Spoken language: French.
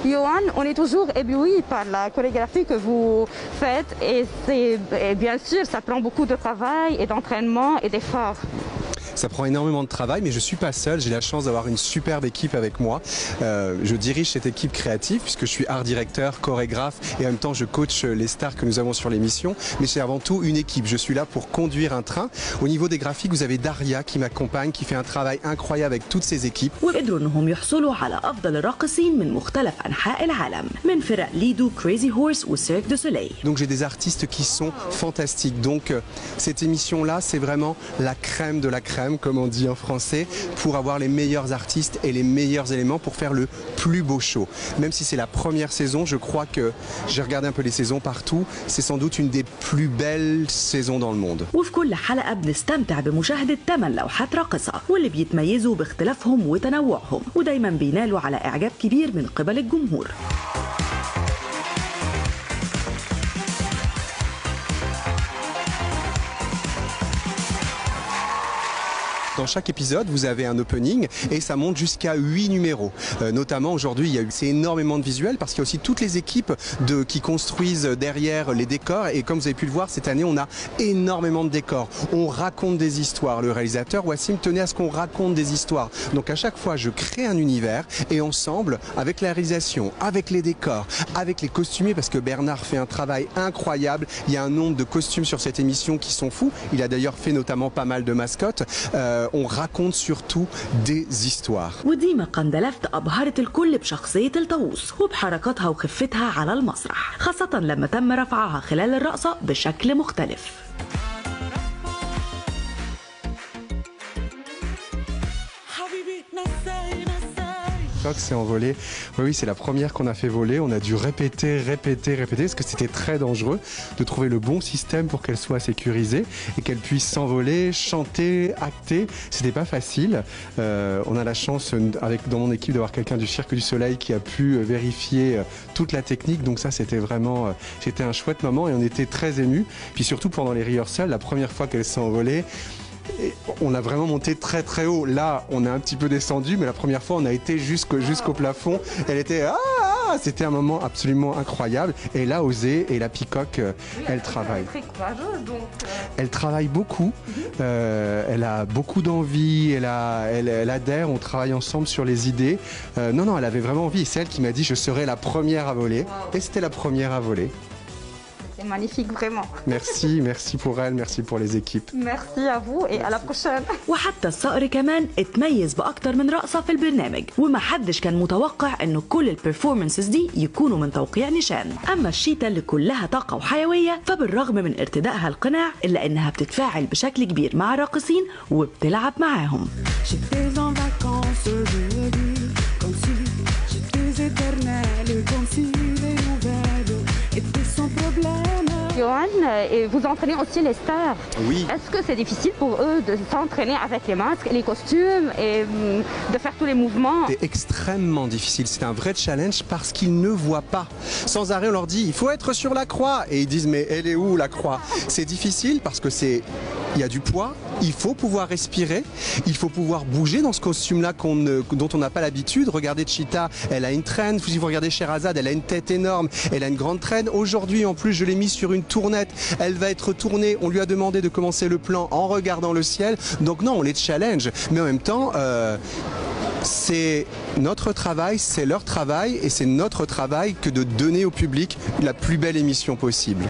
Johan, on est toujours ébloui par la chorégraphie que vous faites et bien sûr, ça prend beaucoup de travail et d'entraînement et d'efforts. Ça prend énormément de travail, mais je ne suis pas seul. J'ai la chance d'avoir une superbe équipe avec moi. Je dirige cette équipe créative puisque je suis art directeur, chorégraphe et en même temps je coach les stars que nous avons sur l'émission. Mais c'est avant tout une équipe. Je suis là pour conduire un train. Au niveau des graphiques, vous avez Daria qui m'accompagne, qui fait un travail incroyable avec toutes ses équipes. وقدروا انهم يحصلوا على افضل الراقصين من مختلف انحاء العالم من فرق ليدو كريزي هورس وسيرك دو سوليل. Donc j'ai des artistes qui sont fantastiques. Donc cette émission-là, c'est vraiment la crème de la crème, comme on dit en français, pour avoir les meilleurs artistes et les meilleurs éléments pour faire le plus beau show. Même si c'est la première saison, je crois que j'ai regardé un peu les saisons partout, c'est sans doute une des plus belles saisons dans le monde. وفي كل حلقة بنستمتع بمشاهدة 8 لوحات راقصة واللي بيتميزوا باختلافهم وتنوعهم ودايما بينالوا على إعجاب كبير من قبل الجمهور. Dans chaque épisode, vous avez un opening et ça monte jusqu'à 8 numéros. Notamment aujourd'hui, c'est énormément de visuels parce qu'il y a aussi toutes les équipes qui construisent derrière les décors. Et comme vous avez pu le voir, cette année, on a énormément de décors. On raconte des histoires. Le réalisateur, Wassim, tenait à ce qu'on raconte des histoires. Donc à chaque fois, je crée un univers et ensemble, avec la réalisation, avec les décors, avec les costumiers, parce que Bernard fait un travail incroyable. Il y a un nombre de costumes sur cette émission qui sont fous. Il a d'ailleurs fait notamment pas mal de mascottes. On raconte surtout des histoires. وديما قندلفت أبهرت الكل بشخصية الطاووس وبحركاتها وخفتها على المسرح، خاصة لما تم رفعها خلال الرقصة بشكل مختلف. S'est envolé. Oui, c'est la première qu'on a fait voler. On a dû répéter parce que c'était très dangereux de trouver le bon système pour qu'elle soit sécurisée et qu'elle puisse s'envoler, chanter, acter. C'était pas facile. On a la chance dans mon équipe d'avoir quelqu'un du Cirque du Soleil qui a pu vérifier toute la technique. Donc ça, c'était vraiment, c'était un chouette moment et on était très émus. Puis surtout pendant les rehearsals, la première fois qu'elle s'est envolée, et on a vraiment monté très très haut. Là, on a un petit peu descendu, mais la première fois, on a été jusqu'au plafond. Elle était c'était un moment absolument incroyable. Et elle a osé et la peacock, elle travaille. Elle est très courageuse, donc. Elle travaille beaucoup. Elle a beaucoup d'envie. Elle adhère. On travaille ensemble sur les idées. Non, elle avait vraiment envie. C'est elle qui m'a dit je serai la première à voler. Wow. Et c'était la première à voler. C'est magnifique, vraiment. Merci pour elle, merci pour les équipes. Merci à vous et à la prochaine. وحتى الصقر كمان اتميز بأكتر من رقصة في البرنامج وما حدش كان متوقع انه كل البرفورمانسز دي يكونوا من توقيع نيشان. اما الشيتا اللي كلها طاقة وحيوية فبالرغم من ارتدائها القناع الا انها بتتفاعل بشكل كبير مع الراقصين وبتلعب معاهم. Johan, et vous entraînez aussi les stars. Oui. Est-ce que c'est difficile pour eux de s'entraîner avec les masques, les costumes et de faire tous les mouvements? C'est extrêmement difficile. C'est un vrai challenge parce qu'ils ne voient pas. Sans arrêt, on leur dit il faut être sur la croix. Et ils disent mais elle est où la croix? C'est difficile parce que il y a du poids, il faut pouvoir respirer, il faut pouvoir bouger dans ce costume-là dont on n'a pas l'habitude. Regardez Cheetah, elle a une traîne. Si vous regardez Sherazade, elle a une tête énorme, elle a une grande traîne. Aujourd'hui, en plus, je l'ai mise sur une tournette. Elle va être tournée. On lui a demandé de commencer le plan en regardant le ciel. Donc non, on les challenge. Mais en même temps, c'est notre travail, c'est leur travail et c'est notre travail que de donner au public la plus belle émission possible.